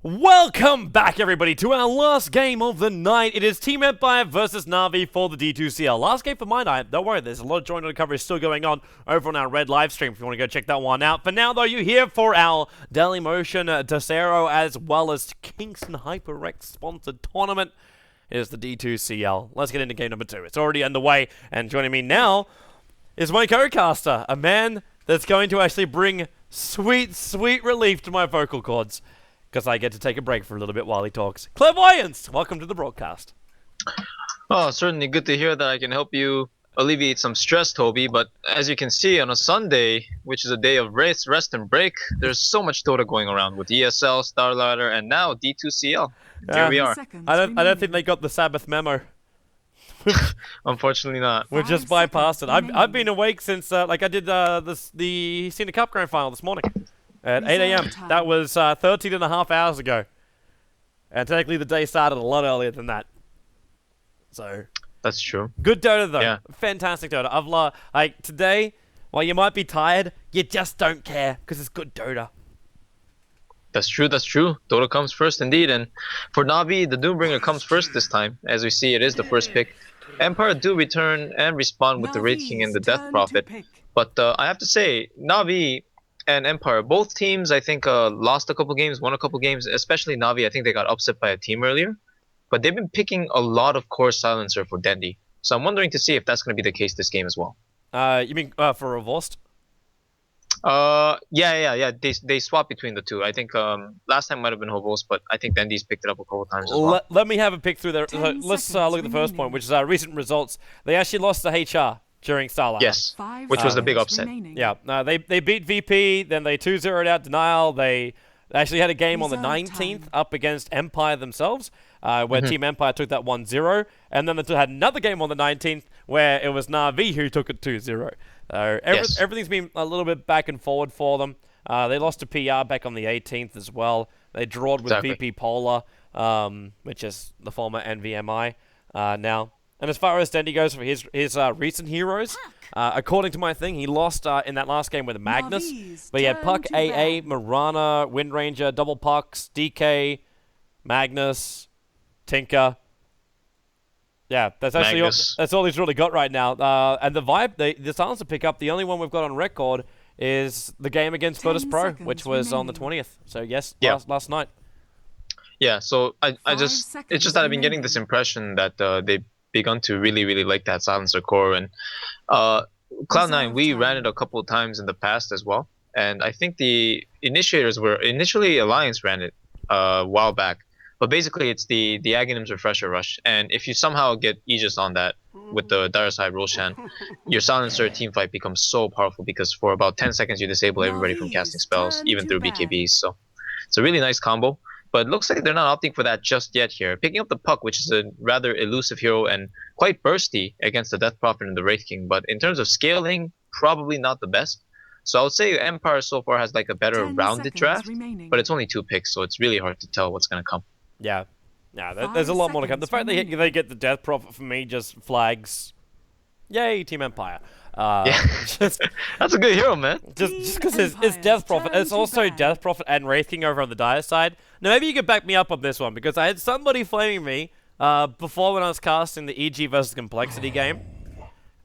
Welcome back, everybody, to our last game of the night. It is Team Empire versus Na'Vi for the D2CL. Last game for my night. Don't worry, there's a lot of joint coverage still going on over on our Red live stream if you want to go check that one out. For now, though, you're here for our Dailymotion Desero as well as Kingston HyperX sponsored tournament. It is the D2CL. Let's get into game number 2. It's already underway, and joining me now is my co-caster, a man that's going to actually bring sweet, sweet relief to my vocal cords, because I get to take a break for a little bit while he talks. Clairvoyance, welcome to the broadcast. Oh, certainly good to hear that I can help you alleviate some stress, Toby. But as you can see, on a Sunday, which is a day of rest and break, there's so much Dota going around with ESL, Starlighter, and now D2CL. Here we are. I don't think they got the Sabbath memo. Unfortunately not. We've just bypassed it. I've been awake since I did the Senior Cup Grand Final this morning at 8 a.m. That was 13 and a half hours ago. And technically the day started a lot earlier than that. So That's true. good Dota though. Yeah. Fantastic Dota. Like today, while you might be tired, you just don't care because it's good Dota. That's true. Dota comes first indeed. And for Na'Vi, the Doombringer comes first this time. As we see, it is the first pick. Empire do return and respond with the Wraith King and the Death Prophet. But I have to say, Na'Vi and Empire, both teams, I think, lost a couple games, won a couple games. Especially Na'Vi, I think they got upset by a team earlier. But they've been picking a lot of core silencer for Dendi. So I'm wondering to see if that's going to be the case this game as well. You mean for Revolt? Yeah. They swap between the two. I think last time might have been Hovos, but I think Dendi's picked it up a couple times as well. Let me have a pick through there. Let's look at the first point, which is recent results. They actually lost to HR during Starlight. Yes, which was the big upset. Yeah, they beat VP, then they 2-0'd out Denial. They actually had a game on the 19th up against Empire themselves, where Team Empire took that 1-0, and then they had another game on the 19th where it was Na'Vi who took it 2-0. Everything's been a little bit back and forward for them. They lost to PR back on the 18th as well. They drawed with VP Polar, which is the former NVMI now. And as far as Dendi goes for his recent heroes, according to my thing, he lost in that last game with Magnus. But he had Puck, AA, Mirana, Windranger, Double Pucks, DK, Magnus, Tinker. Yeah, that's actually that's all he's really got right now. And the vibe, the silencer pickup, the only one we've got on record is the game against virtus.pro, which was on the 20th. So yes, last night. Yeah, so it's just that I've been getting this impression that they've begun to really like that silencer core. And Cloud9, we ran it a couple of times in the past as well. And I think the initiators were initially Alliance ran it a while back. But basically, it's the Aghanim's Refresher Rush, and if you somehow get Aegis on that with the Dire Side Roshan, your Silencer teamfight becomes so powerful because for about 10 seconds you disable everybody from casting spells, even through BKBs. So it's a really nice combo. But it looks like they're not opting for that just yet here. Picking up the Puck, which is a rather elusive hero and quite bursty against the Death Prophet and the Wraith King. But in terms of scaling, probably not the best. So I would say Empire so far has like a better rounded draft, but it's only 2 picks, so it's really hard to tell what's going to come. Yeah, there's a lot more to come. The fact that they get the Death Prophet for me just flags, yay, Team Empire. That's a good hero, man. Just because it's Death Prophet. It's also Death Prophet and Wraith King over on the Dire side. Now maybe you could back me up on this one, because I had somebody flaming me before when I was casting the EG versus Complexity game.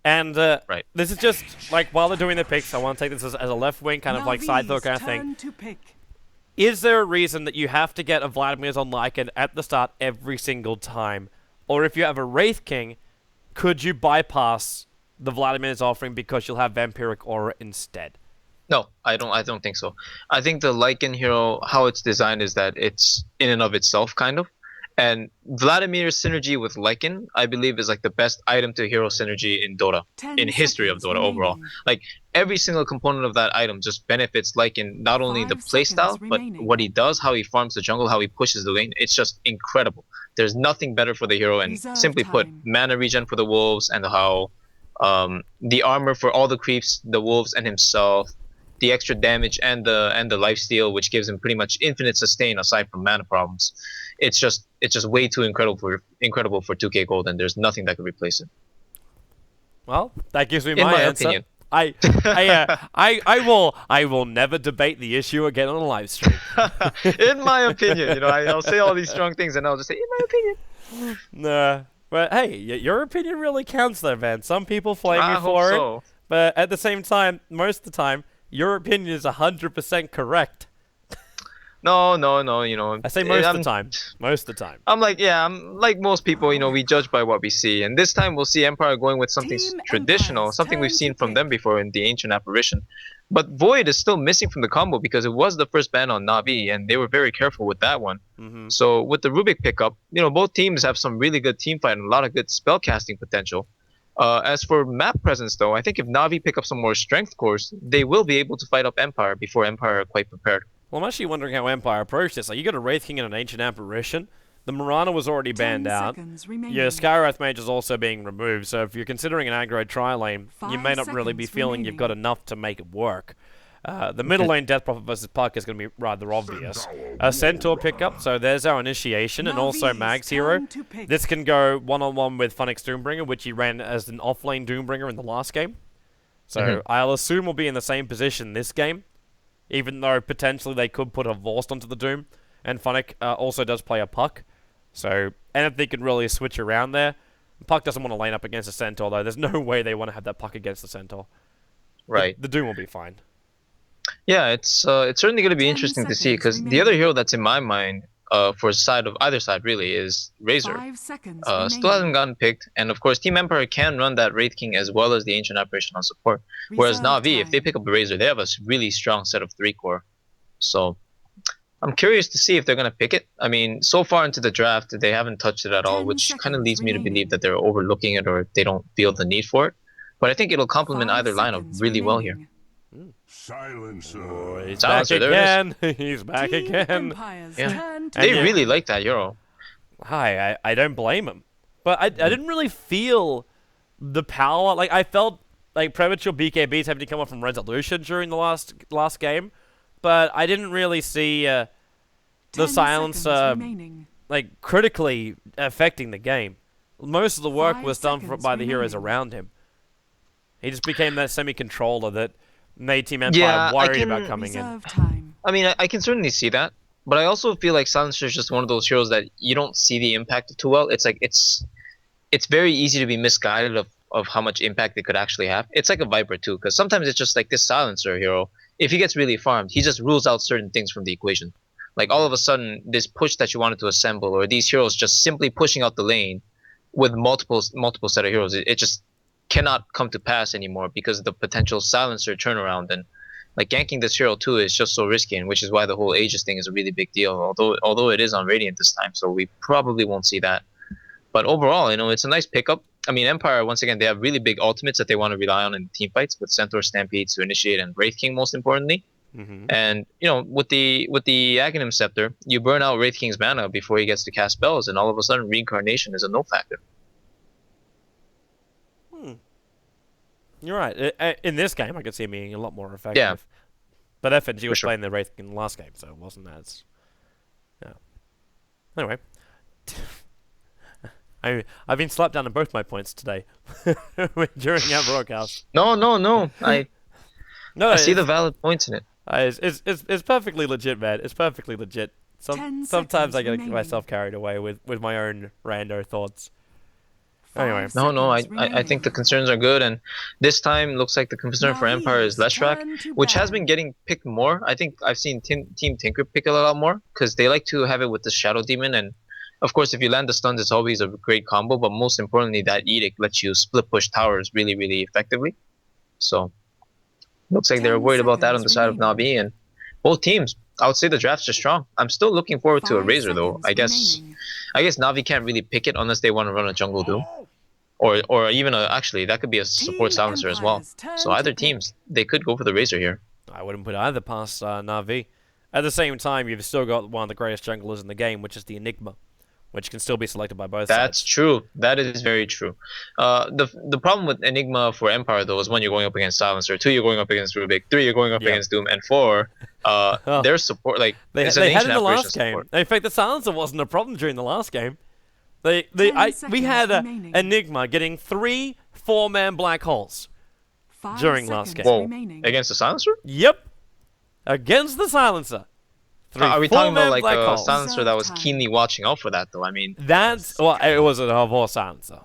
And this is just, like, while they're doing their picks, I want to take this as a left wing kind of like side throw kind of thing. Is there a reason that you have to get a Vladimir's on Lycan at the start every single time? Or if you have a Wraith King, could you bypass the Vladimir's offering because you'll have Vampiric Aura instead? No, I don't think so. I think the Lycan hero, how it's designed is that it's in and of itself, kind of. And Vladimir's synergy with Lycan, I believe, is like the best item to hero synergy in Dota, in history of Dota overall. Like, every single component of that item just benefits Lycan, not only the playstyle, but what he does, how he farms the jungle, how he pushes the lane. It's just incredible. There's nothing better for the hero, and simply put, mana regen for the wolves, and how the armor for all the creeps, the wolves and himself, the extra damage and the lifesteal, which gives him pretty much infinite sustain aside from mana problems. It's just way too incredible for 2K Gold, and there's nothing that could replace it. Well, that gives me my answer. opinion. I will never debate the issue again on a live stream. In my opinion, I'll say all these strong things and I'll just say, in my opinion. Nah, but hey, your opinion really counts though, man. Some people flame I you hope for so. it, but at the same time, most of the time, your opinion is 100% correct. No, I say most of the time. Most of the time. I'm like most people, we judge by what we see. And this time we'll see Empire going with something traditional, something we've seen from them before in the Ancient Apparition. But Void is still missing from the combo because it was the first ban on Na'Vi, and they were very careful with that one. So with the Rubik pickup, both teams have some really good team fight and a lot of good spellcasting potential. As for map presence, though, I think if Na'Vi pick up some more strength cores, they will be able to fight up Empire before Empire are quite prepared. Well, I'm actually wondering how Empire approached this. Like, you got a Wraith King and an Ancient Apparition. The Mirana was already banned out. Your Skywrath Mage is also being removed, so if you're considering an aggro tri-lane, you may not really be feeling you've got enough to make it work. The middle lane Death Prophet versus Puck is going to be rather obvious. A Centaur pickup, so there's our initiation, and also Mag's Hero. This can go one-on-one with Funix Doombringer, which he ran as an off-lane Doombringer in the last game. So I'll assume we'll be in the same position this game, even though potentially they could put a Vorst onto the Doom. And Funix also does play a Puck. So anything can really switch around there. Puck doesn't want to lane up against a Centaur, though. There's no way they want to have that Puck against the Centaur. Right. The Doom will be fine. Yeah, it's certainly going to be interesting to see, because the other hero that's in my mind for either side really is Razor. Still hasn't gotten picked, and of course Team Empire can run that Wraith King as well as the Ancient Apparition on support. Whereas Na'Vi, if they pick up a Razor, they have a really strong set of 3-core. So I'm curious to see if they're going to pick it. I mean, so far into the draft, they haven't touched it at all, which kind of leads me to believe that they're overlooking it or they don't feel the need for it. But I think it'll complement either lineup really well here. Silencer. Oh, he's Silencer, back again. He's back again. Yeah. They really like that hero. Hi, I don't blame him. But I didn't really feel the power. Like, I felt like premature BKBs having to come up from Resolution during the last game. But I didn't really see the Silencer like critically affecting the game. Most of the work was done by the heroes around him. He just became that semi-controller that made Team Empire worried about coming in. I mean, I can certainly see that, but I also feel like Silencer is just one of those heroes that you don't see the impact of too well. It's like it's very easy to be misguided of how much impact it could actually have. It's like a Viper too, because sometimes it's just like this Silencer hero. If he gets really farmed, he just rules out certain things from the equation. Like all of a sudden, this push that you wanted to assemble, or these heroes just simply pushing out the lane with multiple set of heroes, it just cannot come to pass anymore because of the potential Silencer turnaround. And like ganking this hero too is just so risky, and which is why the whole Aegis thing is a really big deal. Although it is on Radiant this time, so we probably won't see that. But overall, it's a nice pickup. I mean, Empire, once again, they have really big ultimates that they want to rely on in team fights, with Centaur, Stampede to initiate, and Wraith King most importantly. And with the Aghanim Scepter, you burn out Wraith King's mana before he gets to cast spells, and all of a sudden Reincarnation is a no factor. You're right. In this game, I could see him being a lot more effective. Yeah. But FNG was sure. playing the Wraith in the last game, so it wasn't as... Yeah. Anyway. I've been slapped down on both my points today during our broadcast. No. I see the valid points in it. It's perfectly legit, man. It's perfectly legit. Sometimes I get myself carried away with my own rando thoughts. Anyway. No, I think the concerns are good, and this time looks like the concern for Empire is Leshrac, which has been getting picked more. I think I've seen Team Tinker pick it a lot more, because they like to have it with the Shadow Demon, and of course if you land the stuns it's always a great combo, but most importantly that Edict lets you split push towers really, really effectively. So looks like they're worried about that on the side of Na'Vi, and both teams, I would say the drafts are strong. I'm still looking forward to a Razor though. I guess Na'Vi can't really pick it unless they want to run a Jungle Doom. Or even actually that could be a support Silencer as well. So either teams, they could go for the Razor here. I wouldn't put either past Na'Vi. At the same time, you've still got one of the greatest junglers in the game, which is the Enigma, which can still be selected by both sides. That's true. That is very true. The problem with Enigma for Empire though is 1, you're going up against Silencer, 2, you're going up against Rubik, 3, you're going up against Doom, and 4, their support, like they had it in the last game. In fact, the Silencer wasn't a problem during the last game. We had Enigma getting 3 4-man black holes. during last game. Whoa, against the Silencer? Yep. Against the Silencer. Are we talking about like black a holes. Silencer that was keenly watching out for that though? I mean, That's, well, it was a War Silencer.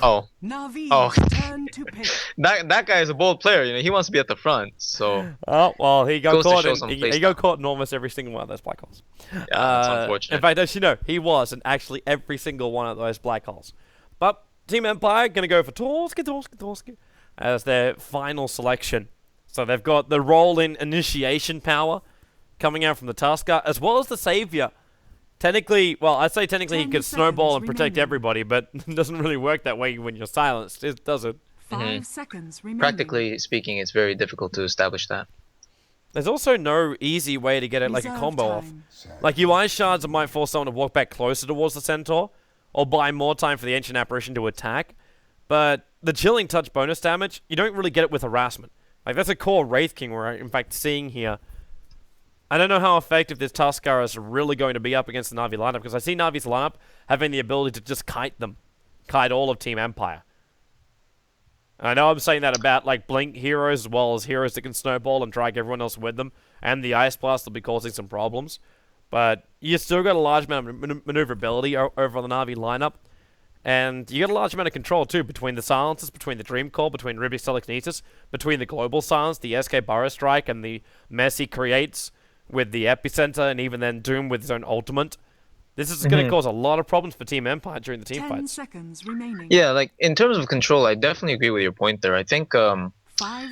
oh, Turn to pick. that guy is a bold player. You know, he wants to be at the front. So Oh, well, he got Goes to caught show in, some he play got caught in almost every single one of those black holes. yeah, that's unfortunate. In fact, as you know, he was in actually every single one of those black holes. But Team Empire going to go for Torski as their final selection. So they've got the role in initiation power coming out from the Tusker, as well as the Savior. Technically, well, I'd say technically he could snowball and protect everybody, but it doesn't really work that way when you're silenced, does it? 5 seconds remaining. Practically speaking, it's very difficult to establish that. There's also no easy way to get it like a Reserve combo off. time. Like UI shards might force someone to walk back closer towards the Centaur, or buy more time for the Ancient Apparition to attack. But the Chilling Touch bonus damage, you don't really get it with Harassment. Like, that's a core Wraith King we're in fact seeing here. I don't know how effective this Tuskar is really going to be up against the Na'Vi lineup, because I see Na'Vi's lineup having the ability to just kite them. Kite all of Team Empire. And I know I'm saying that about, like, Blink heroes as well as heroes that can snowball and drag everyone else with them, and the Ice Blast will be causing some problems. But you still got a large amount of maneuverability over the Na'Vi lineup. And you get a large amount of control, too, between the Silences, between the Dream Call, between Rubik's Telekinesis, between the Global Silence, the SK Burrow Strike, and the mess he creates with the Epicenter, and even then Doom with his own ultimate. This is going to cause a lot of problems for Team Empire during the team 10 fights. seconds remaining. Yeah, like in terms of control, I definitely agree with your point there. I think 5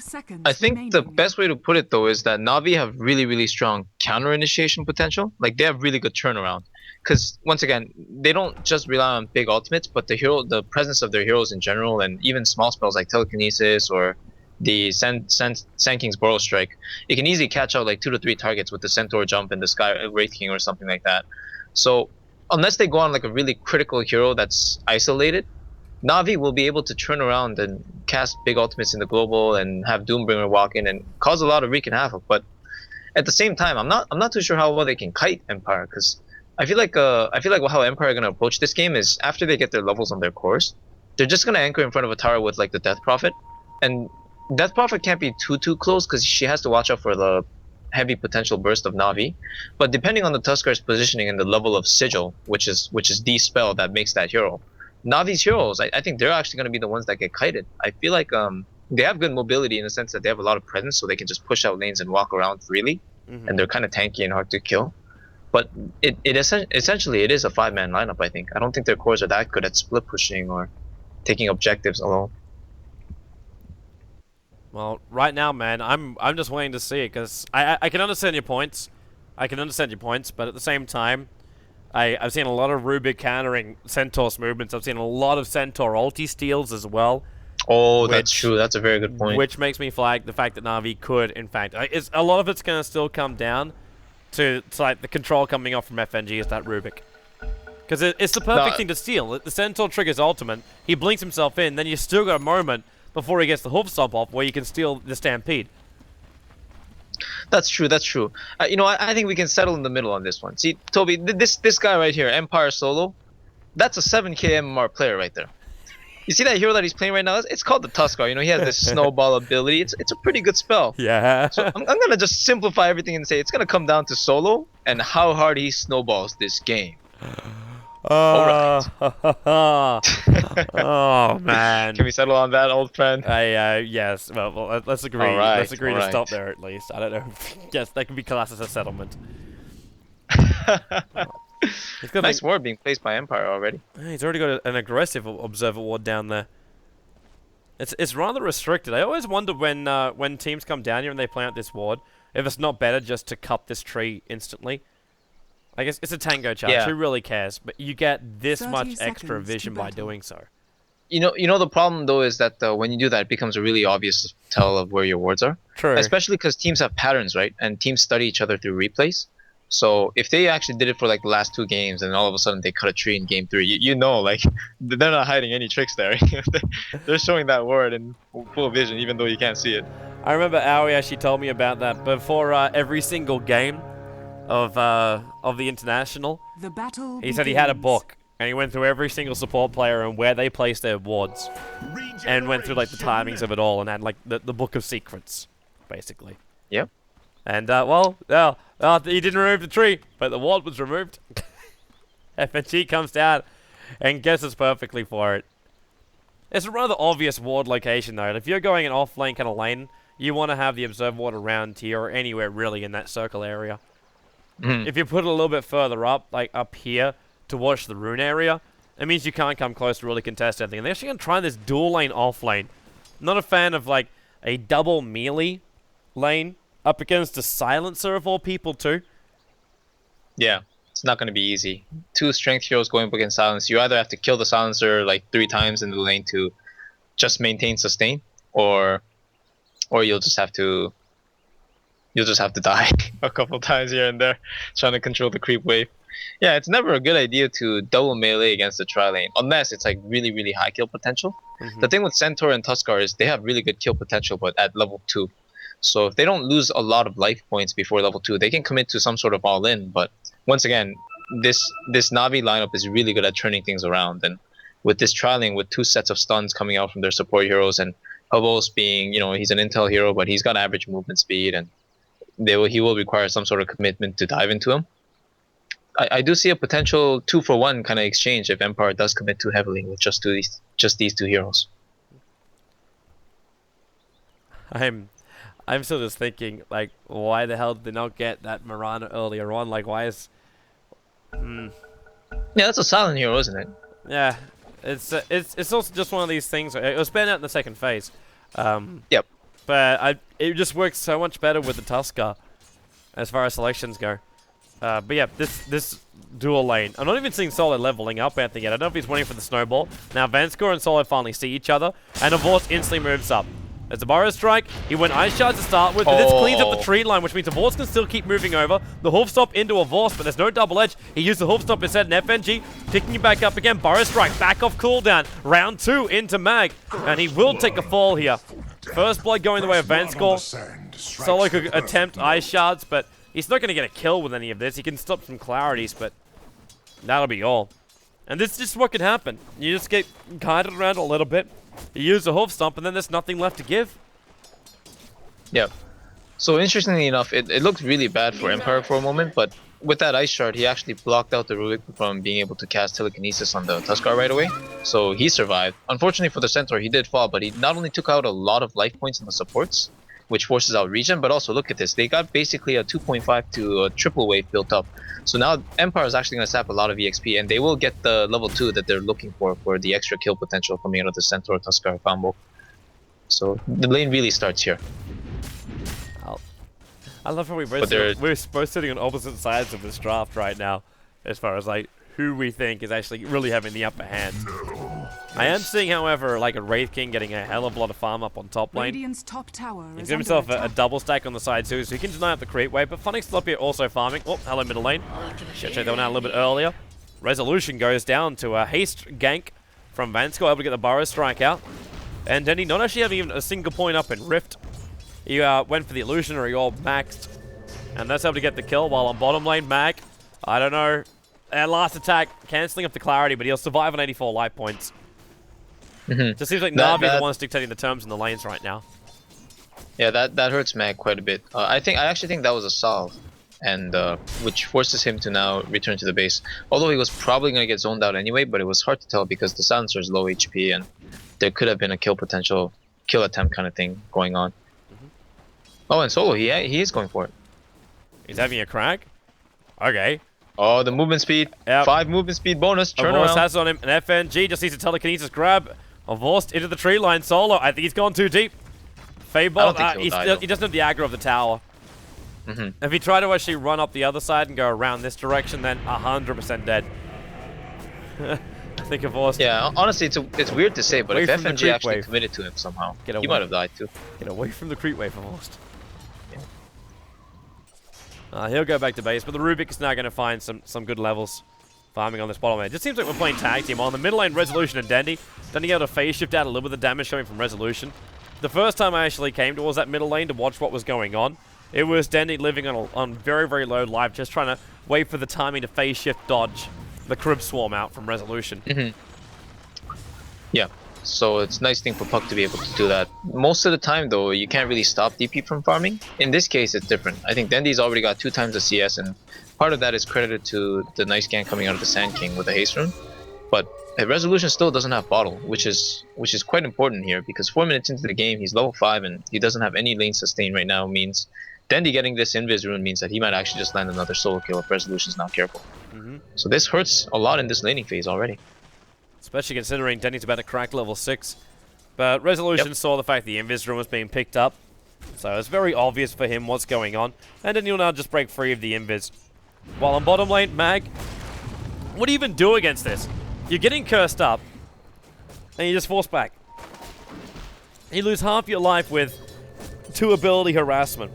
seconds the remaining. best way to put it though is that Navi have really, really strong counter initiation potential. Like they have really good turnaround. Because once again, they don't just rely on big ultimates, but the presence of their heroes in general, and even small spells like telekinesis or the Sand King's Burrow Strike, it can easily catch out like 2 to 3 targets with the Centaur Jump and the Sky Wraith King or something like that. So unless they go on like a really critical hero that's isolated, Navi will be able to turn around and cast big ultimates in the global and have Doombringer walk in and cause a lot of wreak and havoc. But at the same time, I'm not too sure how well they can kite Empire, because I feel like how Empire are gonna approach this game is after they get their levels on their cores, they're just gonna anchor in front of a tower with like the Death Prophet, and Death Prophet can't be too close because she has to watch out for the heavy potential burst of Navi. But depending on the Tuskar's positioning and the level of Sigil, which is the spell that makes that hero, Navi's heroes, I think they're actually gonna be the ones that get kited. I feel like they have good mobility in the sense that they have a lot of presence, so they can just push out lanes and walk around freely, and they're kind of tanky and hard to kill. But essentially it is a 5-man lineup. I think. I don't think their cores are that good at split pushing or taking objectives alone. Well, right now, man, I'm just waiting to see it, because I can understand your points. But at the same time, I've seen a lot of Rubik countering Centaur's movements. I've seen a lot of Centaur ulti steals as well. Oh, that's true. That's a very good point. Which makes me flag the fact that Na'Vi could, in fact, a lot of it's going to still come down to like the control coming off from FNG is that Rubik. Because it's the perfect thing to steal. The Centaur triggers ultimate, he blinks himself in, then you still got a moment before he gets the hoof stomp off where you can steal the Stampede. That's true. You know, I think we can settle in the middle on this one. See, Toby, this guy right here, Empire Solo, that's a 7k MMR player right there. You see that hero that he's playing right now? It's called the Tuskar. You know, he has this snowball ability. It's a pretty good spell. Yeah. So I'm gonna just simplify everything and say it's gonna come down to Solo and how hard he snowballs this game. Oh, oh man. Can we settle on that, old friend? Yes. Well, let's agree. Alright, Let's agree to alright. stop there at least. I don't know. Yes, that can be classed as a settlement. He's got Nice ward being placed by Empire already. He's already got an aggressive observer ward down there. It's rather restricted. I always wonder when teams come down here and they plant this ward, if it's not better just to cut this tree instantly. I guess it's a tango charge. Yeah. Who really cares? But you get this 30 much extra seconds to vision by battle. doing so. You know the problem though is that when you do that, it becomes a really obvious tell of where your wards are. True. Especially because teams have patterns, right? And teams study each other through replays. So if they actually did it for like the last 2 games and all of a sudden they cut a tree in game 3, you know, like they're not hiding any tricks there. They're showing that word in full vision even though you can't see it. I remember Aoi actually told me about that before every single game of the international. The battle He said he had a begins. book, and he went through every single support player and where they placed their wards, and went through like the timings of it all, and had like the book of secrets, basically. Yep. And he didn't remove the tree, but the ward was removed. FNG comes down and guesses perfectly for it. It's a rather obvious ward location though, and if you're going an off-lane kind of lane, you want to have the observe ward around here or anywhere really in that circle area. If you put it a little bit further up, like up here, to watch the rune area, it means you can't come close to really contest anything. And they're actually going to try this dual lane off lane. Not a fan of like a double melee lane up against a silencer of all people too. Yeah, it's not going to be easy. 2 strength heroes going up against silence. You either have to kill the silencer like 3 times in the lane to just maintain sustain, or you'll just have to die a couple times here and there trying to control the creep wave. Yeah, it's never a good idea to double melee against the tri lane unless it's like really, really high kill potential. The thing with Centaur and Tuskar is they have really good kill potential, but at level 2. So if they don't lose a lot of life points before level 2, they can commit to some sort of all-in. But once again, this Na'Vi lineup is really good at turning things around. And with this trialing, with 2 sets of stuns coming out from their support heroes, and Hubbles being, he's an intel hero, but he's got average movement speed, and he will require some sort of commitment to dive into him. I do see a potential 2-for-1 kind of exchange if Empire does commit too heavily with just these 2 heroes. I'm still just thinking, like, why the hell did they not get that Mirana earlier on? Like, why is... Yeah, that's a silent hero, isn't it? Yeah, it's also just one of these things. It was banned out in the second phase. Yep. But it just works so much better with the Tuskar as far as selections go. But yeah, this dual lane. I'm not even seeing Solid leveling up anything yet. I don't know if he's waiting for the snowball. Now Vanskor and Solid finally see each other, and Divorce instantly moves up. There's a Burrow Strike. He went Ice Shard to start with, but this cleans up the tree line, which means Divorce can still keep moving over. The Hoof Stomp into a Vorce, but there's no double edge. He used the Hoof Stomp instead, and FNG picking him back up again. Burrow Strike back off cooldown. Round 2 into Mag, and he will take a fall here. First blood going the way of Vanskor. Solo could attempt Ice Shards, but he's not going to get a kill with any of this. He can stop some clarities, but that'll be all. And this is just what could happen. You just get guided around a little bit. You use a Hoof Stomp, and then there's nothing left to give. Yep. So interestingly enough, it looked really bad for Empire for a moment, but with that Ice Shard, he actually blocked out the Rubik from being able to cast Telekinesis on the Tuskar right away. So he survived. Unfortunately for the Centaur, he did fall, but he not only took out a lot of life points in the supports, which forces out regen, but also look at this. They got basically a 2.5 to a triple wave built up. So now Empire is actually going to sap a lot of EXP, and they will get the level 2 that they're looking for the extra kill potential coming out of the Centaur Tuskar combo. So the lane really starts here. I love how we're both sitting on opposite sides of this draft right now, as far as like who we think is actually really having the upper hand. I am seeing, however, like a Wraith King getting a hell of a lot of farm up on top lane. Radiant's top tower He's is given himself a double stack on the side too, so he can deny up the creep wave, but Funny's still up here also farming. Oh, hello middle lane. Should check that one out a little bit earlier. Resolution goes down to a haste gank from Vanskor, able to get the Burrow Strike out. And Denny not actually having even a single point up in Rift. He went for the Illusionary Orb maxed, and that's able to get the kill, while on bottom lane, Mag, I don't know, last attack, cancelling up the clarity, but he'll survive on 84 life points. Just seems like Na'Vi are the ones dictating the terms in the lanes right now. Yeah, that hurts Mag quite a bit. I actually think that was a solve, and which forces him to now return to the base. Although he was probably going to get zoned out anyway, but it was hard to tell because the Silencer is low HP, and there could have been a kill attempt kind of thing going on. Oh, and Solo, he is going for it. He's having a crack? Okay. Oh, the movement speed. Yep. 5 movement speed bonus. Turn Vorst around. has on him, and FNG just needs a telekinesis grab. Vorst into the tree line. Solo, I think he's gone too deep. Fable, he doesn't have the aggro of the tower. If he tried to actually run up the other side and go around this direction, then 100% dead. I think of Vorst. Yeah, honestly, it's weird to say, but if FNG actually committed to him somehow, he might have died too. Get away from the creep wave, Vorst. He'll go back to base, but the Rubik is now going to find some good levels farming on this bottom lane. It just seems like we're playing tag team on the middle lane. Resolution and Dandy. Dandy able to phase shift out a little bit of the damage coming from Resolution. The first time I actually came towards that middle lane to watch what was going on, it was Dandy living on very, very low life, just trying to wait for the timing to phase shift dodge. the crib swarm out from Resolution. Yeah. So it's a nice thing for Puck to be able to do that. Most of the time, though, you can't really stop DP from farming. In this case, it's different. I think Dendy's already got 2 times the CS, and part of that is credited to the nice gank coming out of the Sand King with the haste rune. But Resolution still doesn't have bottle, which is quite important here, because 4 minutes into the game, he's level 5 and he doesn't have any lane sustain right now. Means Dendy getting this invis rune means that he might actually just land another solo kill if Resolution's not careful. So this hurts a lot in this laning phase already. Especially considering Denny's about to crack level 6. But Resolution saw the fact the invis rune was being picked up, so it's very obvious for him what's going on. And then he'll now just break free of the invis. While on bottom lane, Mag, what do you even do against this? You're getting cursed up, and you just force back. You lose half your life with 2 ability harassment.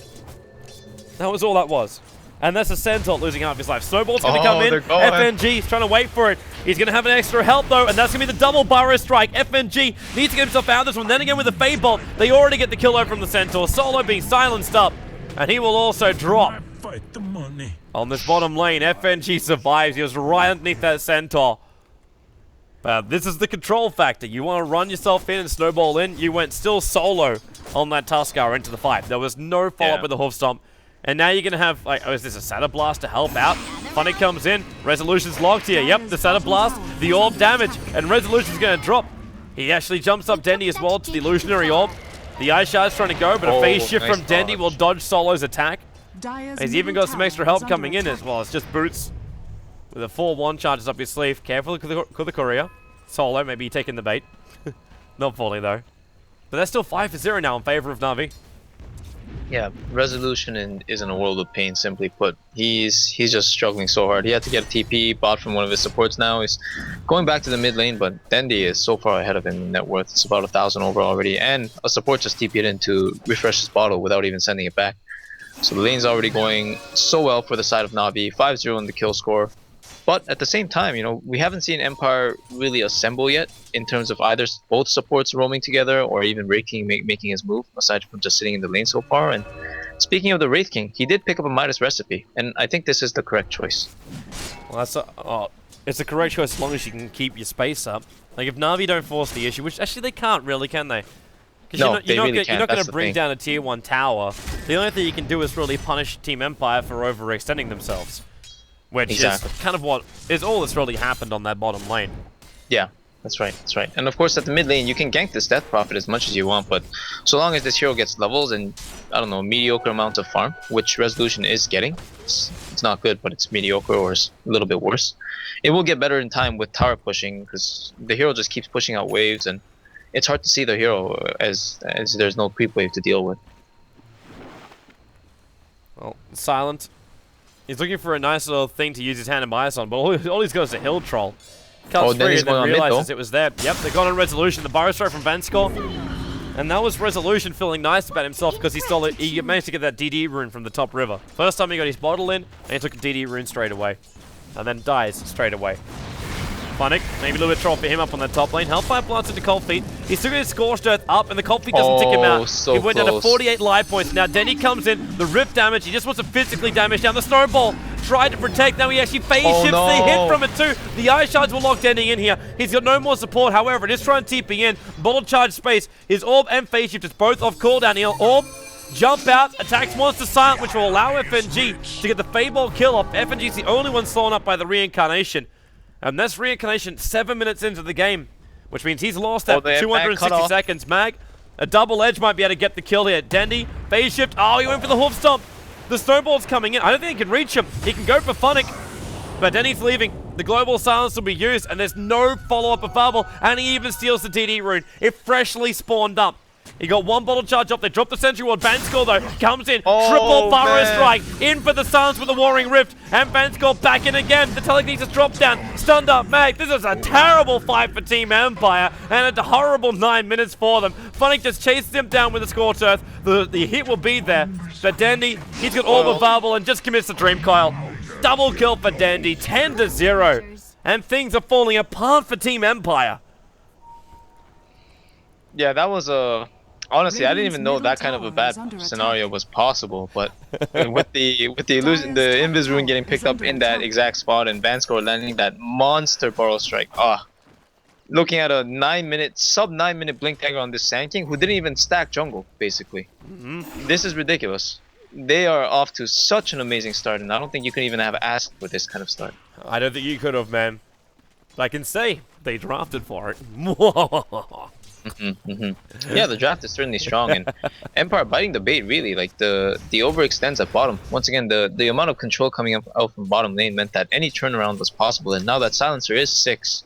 That was all that was. And that's a Centaur losing half his life. Snowball's going to come in. FNG's trying to wait for it. He's going to have an extra help, though, and that's going to be the double Burrow Strike. FNG needs to get himself out of this one. Then again with the Fade Bolt, they already get the kill over from the Centaur. Solo being silenced up, and he will also drop. Fight the money. On this bottom lane, FNG survives. He was right underneath that Centaur. But this is the control factor. You want to run yourself in and snowball in. You went still solo on that Tuskar into the fight. There was no follow-up with the hoof stomp. And now you're going to have, like, oh, is this a Satyr Blast to help out? Funny comes in. Resolution's locked here. Yep, the Satyr Blast, the Orb damage, and Resolution's going to drop. He actually jumps up Dendy as well to the Illusionary Orb. The Ice Shard's trying to go, but a phase shift from Dendy will dodge Solo's attack. He's even got some extra help coming in as well. It's just Boots with a 4-1 charges up his sleeve. Careful with the courier. Solo, maybe taking the bait. Not fully, though. But they're still 5-0 now in favor of Na'Vi. Yeah, Resolution is in a world of pain, simply put. He's just struggling so hard. He had to get a TP, bought from one of his supports now. He's going back to the mid lane, but Dendy is so far ahead of him in net worth. It's about 1,000 over already, and a support just TP'd in to refresh his bottle without even sending it back. So the lane's already going so well for the side of Na'Vi, 5-0 in the kill score. But at the same time, you know, we haven't seen Empire really assemble yet in terms of either both supports roaming together or even Wraith King making his move, aside from just sitting in the lane so far. And speaking of the Wraith King, he did pick up a Midas recipe, and I think this is the correct choice. Well, it's the correct choice as long as you can keep your space up. Like, if Na'Vi don't force the issue, which actually they can't really, can they? No, they really can't. You're not going to bring thing. down a tier 1 tower. The only thing you can do is really punish Team Empire for overextending themselves. Which is kind of what is all that's really happened on that bottom lane. Yeah, that's right, that's right. And of course at the mid lane you can gank this Death Prophet as much as you want, but so long as this hero gets levels and, I don't know, mediocre amount of farm, which Resolution is getting, it's not good, but it's mediocre or a little bit worse. It will get better in time with tower pushing, because the hero just keeps pushing out waves, and it's hard to see the hero as there's no creep wave to deal with. Well, Silent. He's looking for a nice little thing to use his hand and bias on, but all he's got is a hill troll. Cuts free and then realizes it was there. Yep, they got on Resolution. The Burrow Strike from Vanskor. And that was Resolution feeling nice about himself because he managed to get that DD rune from the top river. First time he got his bottle in, and he took a DD rune straight away. And then dies straight away. Funnick, maybe a little bit troll for him up on the top lane. Hellfire Blast into Cold Feet. He's still got his Scorched Earth up, and the Cold Feet doesn't tick him out. So he went down to 48 life points. Now Denny comes in, the Rift damage. He just wants to physically damage down the Snowball. Tried to protect, now he actually phase shifts the hit from it too. The Ice Shards will lock Denny in here. He's got no more support, however, it is trying to TP in. Bottle charge space. His Orb and phase shift is both off cooldown here. Orb, jump out, attacks Monster Silent, which will allow FNG to get the Fable kill off. FNG's the only one slowed up by the Reincarnation. And that's Reincarnation 7 minutes into the game, which means he's lost that 260 seconds. Mag, a double edge might be able to get the kill here. Dendy, phase shift. Oh, he went for the hoof stomp. The Snowball's coming in. I don't think he can reach him. He can go for Funnick, but Denny's leaving. The Global Silence will be used, and there's no follow-up available, and he even steals the DD rune. It freshly spawned up. He got one bottle charge up. They dropped the Sentry Ward. Vanskor, though, comes in. Triple Burrow Strike. In for the Silence with the Warring Rift. And Vanskor back in again. The telekinesis drop down. Stunned up Mag. This is a terrible fight for Team Empire. And a horrible 9 minutes for them. Funnick just chases him down with the Scorched Earth. The hit will be there. But Dandy, he's got Orb available and just commits the Dream Coil. Double kill for Dandy. 10-0. And things are falling apart for Team Empire. Yeah, that was a Honestly, I didn't Radiant's even know middle that kind of a tower bad is under scenario attack. was possible. But with the illusion, the Dire's top invis rune getting tower picked is up under in that attack. exact spot and Vanscore landing that monster burrow strike. Ah, looking at a 9-minute, sub 9-minute blink dagger on this Sand King who didn't even stack jungle. Basically, this is ridiculous. They are off to such an amazing start, and I don't think you can even have asked for this kind of start. I don't think you could have, man. I can say they drafted for it. Yeah, the draft is certainly strong, and Empire biting the bait really. Like the overextends at bottom. Once again, the amount of control coming up out from bottom lane meant that any turnaround was possible, and now that Silencer is 6,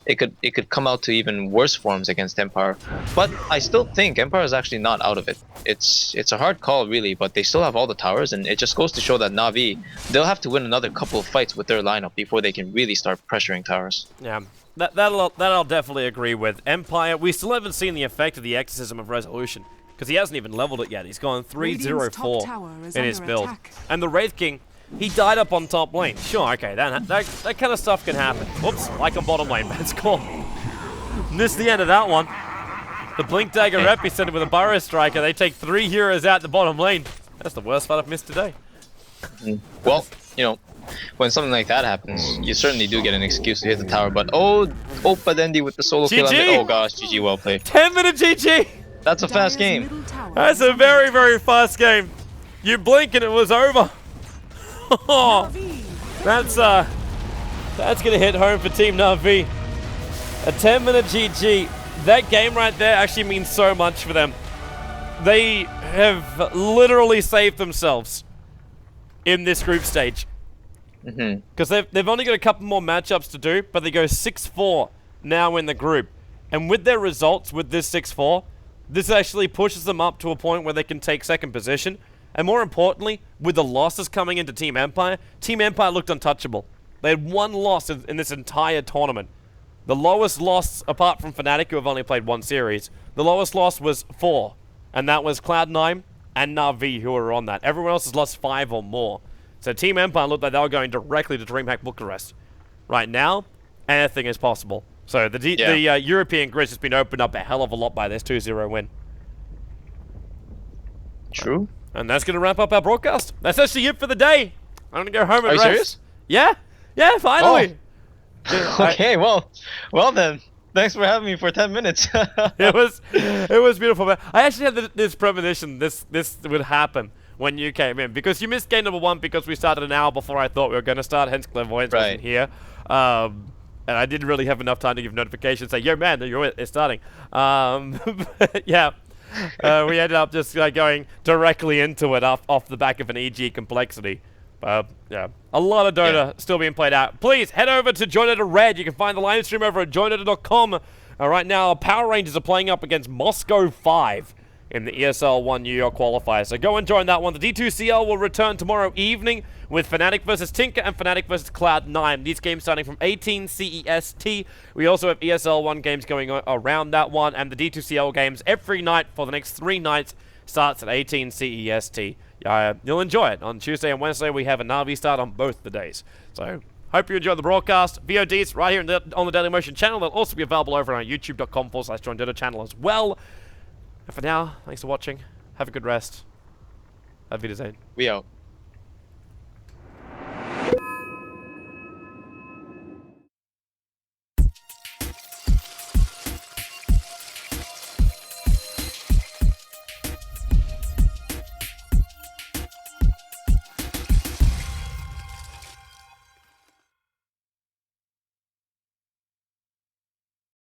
it could come out to even worse forms against Empire. But I still think Empire is actually not out of it. It's a hard call really, but they still have all the towers, and it just goes to show that Na'Vi, they'll have to win another couple of fights with their lineup before they can really start pressuring towers. Yeah, that I'll definitely agree with. Empire, we still haven't seen the effect of the Exorcism of Resolution, because he hasn't even leveled it yet. He's gone 3-0-4 in his build. Attack. And the Wraith King, he died up on top lane. Sure, okay, that kind of stuff can happen. Whoops, like on bottom lane, that's cool. Missed the end of that one. The Blink Dagger Epicenter with a Burrow Striker, they take 3 heroes out the bottom lane. That's the worst fight I've missed today. Well, you know, when something like that happens, you certainly do get an excuse to hit the tower. But Opadendi with the solo kill. GG! Oh gosh, GG, well played. 10-minute GG! That's a fast Dire's game. middle tower That's is a under very, attack. very fast game. You blink and it was over. Na'Vi, That's gonna hit home for Team Na'Vi. A 10-minute GG. That game right there actually means so much for them. They have literally saved themselves in this group stage. Because they've only got a couple more matchups to do, but they go 6-4 now in the group. And with their results, with this 6-4, this actually pushes them up to a point where they can take second position. And more importantly, with the losses coming into Team Empire looked untouchable. They had 1 loss in this entire tournament. The lowest loss, apart from Fnatic, who have only played 1 series, the lowest loss was 4. And that was Cloud9 and Na'Vi, who were on that. Everyone else has lost 5 or more. So Team Empire looked like they were going directly to DreamHack Bucharest. Right now, anything is possible. So the European grid has been opened up a hell of a lot by this 2-0 win. True. And that's going to wrap up our broadcast. That's actually it for the day. I'm going to go home and Are you rest. serious? Yeah. Yeah, finally. Okay, well then. Thanks for having me for 10 minutes. It was beautiful, man. I actually had this premonition this would happen when you came in, because you missed game number 1 because we started an hour before I thought we were going to start, hence Clairvoyance wasn't here. And I didn't really have enough time to give notifications, say, yo man, it's starting. Yeah. We ended up just going directly into it off the back of an EG complexity. Yeah, a lot of Dota still being played out. Please head over to Join Dota Red. You can find the live stream over at joindota.com. Right now, Power Rangers are playing up against Moscow 5 in the ESL 1 New York qualifier. So go and join that one. The D2CL will return tomorrow evening with Fnatic versus Tinker and Fnatic versus Cloud9. These games starting from 18 CEST. We also have ESL 1 games going on around that one, and the D2CL games every night for the next 3 nights starts at 18 CEST. You'll enjoy it. On Tuesday and Wednesday, we have a Na'Vi start on both the days. So, hope you enjoy the broadcast. VODs right here on the Daily Motion channel. They'll also be available over on our youtube.com/JoinDota channel as well. And for now, thanks for watching. Have a good rest. Auf Wiedersehen. We out.